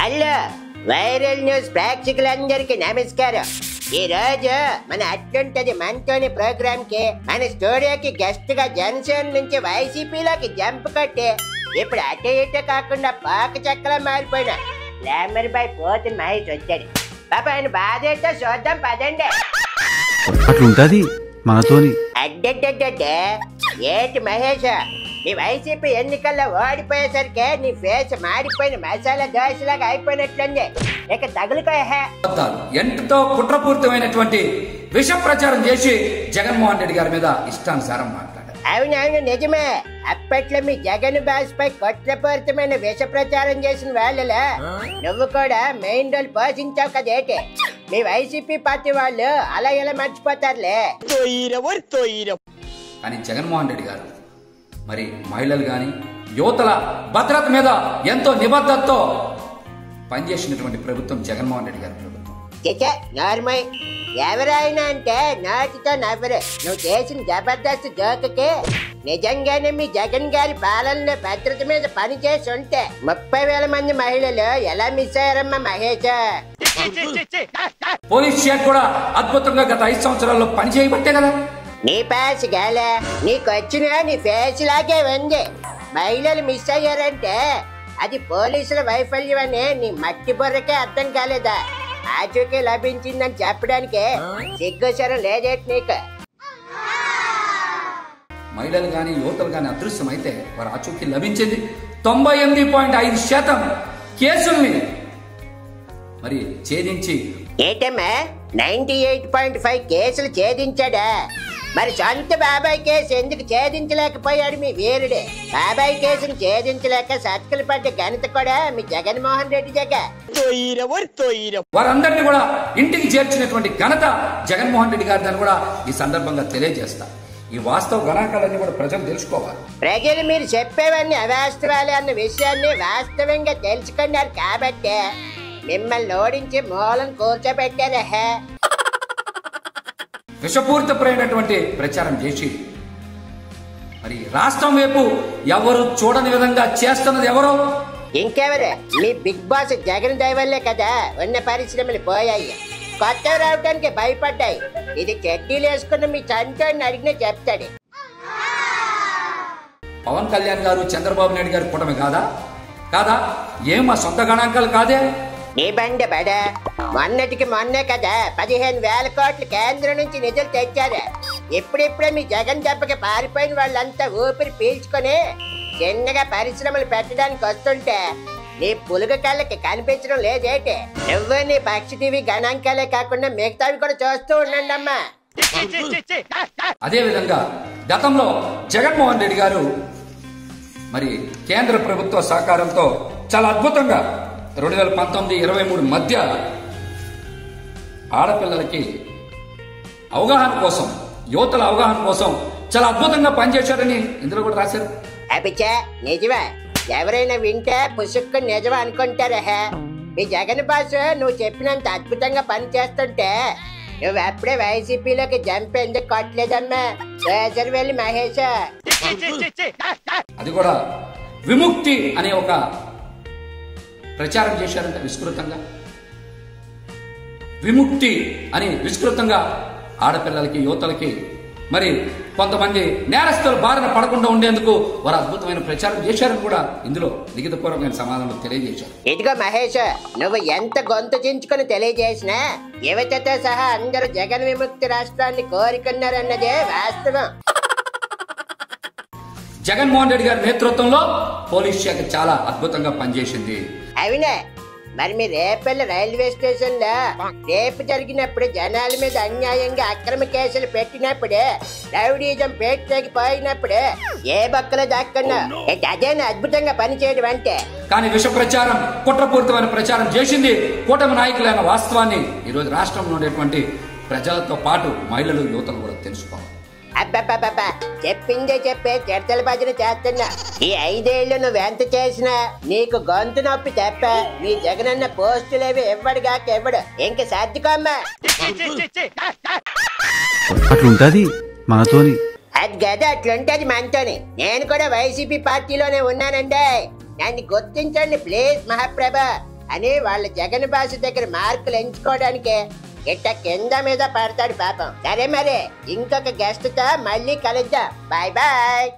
Hello viral news ప్రేక్షకులందరికీ నమస్కారం. ఈ రోజు మన అట్లుంటది మనతోని ప్రోగ్రామ్ కి మన స్టూడియోకి గెస్ట్ గా జనసేన నుంచి వైసీపీలోకి జంప్ కొట్టి ఇప్పుడు అటు ఇటు కాకుండా పాక చక్కలా మారిపోయిన గ్లామర్ బాయ్ పోతున్న మహేష్ వచ్చాడు. పాప ఆయన బాధ ఏంటో చూద్దాం పదండి. అట్లుంటది మనతోని. అడ్డడ్డడ్డే ఏంటి మహేష్, నీ వైసీపీ ఎన్నికల్లో ఓడిపోయేసరికి నీ ఫేస్ మాడిపోయిన మసాలా దోశలాగా అయిపోయినట్లుంది. ఇక తగులుకోయా. ఎంతో కుట్రపూరితమైనటువంటి విష ప్రచారం చేసి జగన్మోహన్ రెడ్డి గారి మీద ఇష్టానుసారం మాట్లాడారు. అవునవును నిజమే. అప్పట్లో మీ జగన్ బాస్ పై కుట్రపూరితమైన విష ప్రచారం చేసిన వాళ్ళలో నువ్వు కూడా మెయిన్ రోల్ పోషించావు కదేటి. మీ వైసీపీ పార్టీ వాళ్ళు అలా ఎలా మర్చిపోతారులే. కానీ జగన్మోహన్ రెడ్డి గారు మరి మహిళలు గాని యువతల భద్రత మీద ఎంతో నిబద్ధతతో పనిచేసినటువంటి ప్రభుత్వం జగన్మోహన్ రెడ్డి గారి ప్రభుత్వం. నార్మల్ ఎవరైనా అంటే నాటితో నవ్వరు. నువ్వు చేసిన జబర్దస్త్ జోకకి నిజంగానే మీ జగన్ గారి పాలనలో భద్రత మీద పని చేసి ఉంటే 30,000 మంది మహిళలు ఎలా మిస్ అయ్యారమ్మా మహేష్. పోలీస్ శాఖ కూడా అద్భుతంగా గత 5 సంవత్సరాల్లో పని చేయబట్టే కదా. నీ పాస్ గాలే నీకొచ్చిన నీ ఫేస్ లాగే ఉంది. మహిళలు మిస్ అయ్యారంటే అది పోలీసుల వైఫల్యం అని నీ మట్టి బుర్రకే అర్థం కాలేదా? ఆచూకీ లభించిందని చెప్పడానికి సిగ్గుసరం లేదేటి నీకు? మహిళలు గాని యువతలు గాని అదృశ్యం అయితే వారు ఆచూకీ లభించింది. 98.5% కేసుల్ని మరి ఛేదించి ఏటమ్మా 98.5 కేసులు ఛేదించాడా? మరి సొంత బాబాయ్ కేసు ఎందుకు ఛేదించలేకపోయాడు మీ వీరుడే? బాబాయ్ కేసును ఛేదించలేక సత్కులు పడ్డ ఘనత కూడా మీ జగన్మోహన్ రెడ్డి జగ. వారందరినీ కూడా ఇంటికి చేర్చినటువంటి ఘనత జగన్మోహన్ రెడ్డి గారిని కూడా ఈ సందర్భంగా తెలియజేస్తా. ఈ వాస్తవ గణాంకాలన్నీ కూడా ప్రజలు తెలుసుకోవాలి. ప్రజలు మీరు చెప్పేవన్నీ అవాస్తవాలే అన్న విషయాన్ని వాస్తవంగా తెలుసుకున్నారు కాబట్టి మిమ్మల్ని ఓడించి మూలం కూర్చోబెట్టారా. విషపూరితమైనటువంటి ప్రచారం చేసి మరి రాష్ట్రం వైపు ఎవరు చూడని విధంగా చేస్తున్నది ఎవరు? ఇంకెవరు? మీ బిగ్ బాస్ జగన్ దయవల్లే కదా ఉన్న పరిశ్రమలు పోయాయి, కొత్త రావడానికి భయపడ్డాయి. ఇది చెడ్డీలు వేసుకున్న మీ చంటోని అడిగినా చెప్తాడు. పవన్ కళ్యాణ్ గారు చంద్రబాబు నాయుడు గారు కూటమి కాదా? కాదా? ఏం మా సొంత గణాంకాలు కాదే? నీ బండ బడా మొన్నటికి మొన్నే కదా 15,000 కోట్లు కేంద్రం నుంచి నిధులు తెచ్చారు. ఇప్పుడిప్పుడే మీ జగన్ దెబ్బకి పారిపోయిన వాళ్ళంతా ఊపిరి పీల్చుకొని చిన్నగా పరిశ్రమలు పెట్టడానికి వస్తుంటే నీ పులుగు కళ్ళకి కనిపించడం లేదేటి? నువ్వు నీ పక్షి టీవీ గణాంకాలే కాకుండా మిగతావి కూడా చూస్తూ ఉండండి అమ్మా. అదే విధంగా గతంలో జగన్మోహన్ రెడ్డి గారు మరి కేంద్ర ప్రభుత్వ సహకారంతో చాలా అద్భుతంగా 2019-23 మధ్య ఆడపిల్లలకి అవగాహన కోసం, యువతల అవగాహన కోసం చాలా అద్భుతంగా పనిచేశారని ఇందులో కూడా రాశారు. అభిచా నిజమా? ఎవరైనా వింటే పుసుక్కు నిజమా అనుకుంటారా? మీ జగన్ బాస్ నువ్వు చెప్పినంత అద్భుతంగా పని చేస్తుంటే నువ్వు అప్పుడే వైసీపీలోకి జంప్ ఎందుకు కొట్టలేదమ్మా? వెళ్ళి మహేష్. అది కూడా విముక్తి అనే ఒక ప్రచారం చేశారంట విస్తృతంగా. విముక్తి అని విస్తృతంగా ఆడపిల్లలకి యువతలకి మరి కొంతమంది నేరస్తులు బారిన పడకుండా ఉండేందుకు వారు అద్భుతమైన ప్రచారం చేశారని కూడా ఇందులో లిఖితపూర్వకమైన సమాధానం తెలియజేశారు. ఇదిగో మహేష్, నువ్వు ఎంత గొంతు చించుకుని తెలియజేసినా యువతతో సహా అందరూ జగన్ విముక్తి రాష్ట్రాన్ని కోరుకున్నారన్నదే వాస్తవం. జగన్మోహన్ రెడ్డి గారి నేతృత్వంలో పోలీస్ శాఖ చాలా అద్భుతంగా పనిచేసింది. అవునా? మరి మీ రేపల్లి రైల్వే స్టేషన్ లో రేపు జరిగినప్పుడు జనాల మీద అన్యాయంగా అక్రమ కేసులు పెట్టినప్పుడు రౌడీజం పోయినప్పుడు ఏ బక్కలో దాక్కున్నా అదేనా అద్భుతంగా పనిచేయడం అంటే? కానీ విష ప్రచారం, కుట్రపూరితమైన ప్రచారం చేసింది కూటమి నాయకులైన వాస్తవాన్ని ఈరోజు రాష్ట్రంలో ఉండేటువంటి ప్రజలతో పాటు మహిళలు, యువతలు కూడా తెలుసుకోవాలి. అబ్బా చెప్పిందే చెప్పే చర్చల భజన చేస్తున్నా. ఈ 5 ఏళ్ళు నువ్వెంత చేసినా నీకు గొంతు నొప్పి తప్ప నీ జగనన్న పోస్టులేవి ఎవ్వడిగాకెవ్వడు. ఇంక సర్దుకోమ్మా. అట్లుంటది మనతోని. అది గదా అట్లుంటది మనతోని. నేను కూడా వైసీపీ పార్టీలోనే ఉన్నానండి. నన్ను గుర్తించండి ప్లీజ్ మహాప్రభ. అని వాళ్ళ జగన్ బాసు దగ్గర మార్కులు ఎంచుకోవడానికే ఇట్ట కింద మీద పడతాడు పాపం. సరే మరి ఇంకొక గెస్ట్ తో మళ్ళీ కలుద్దాం. Bye bye.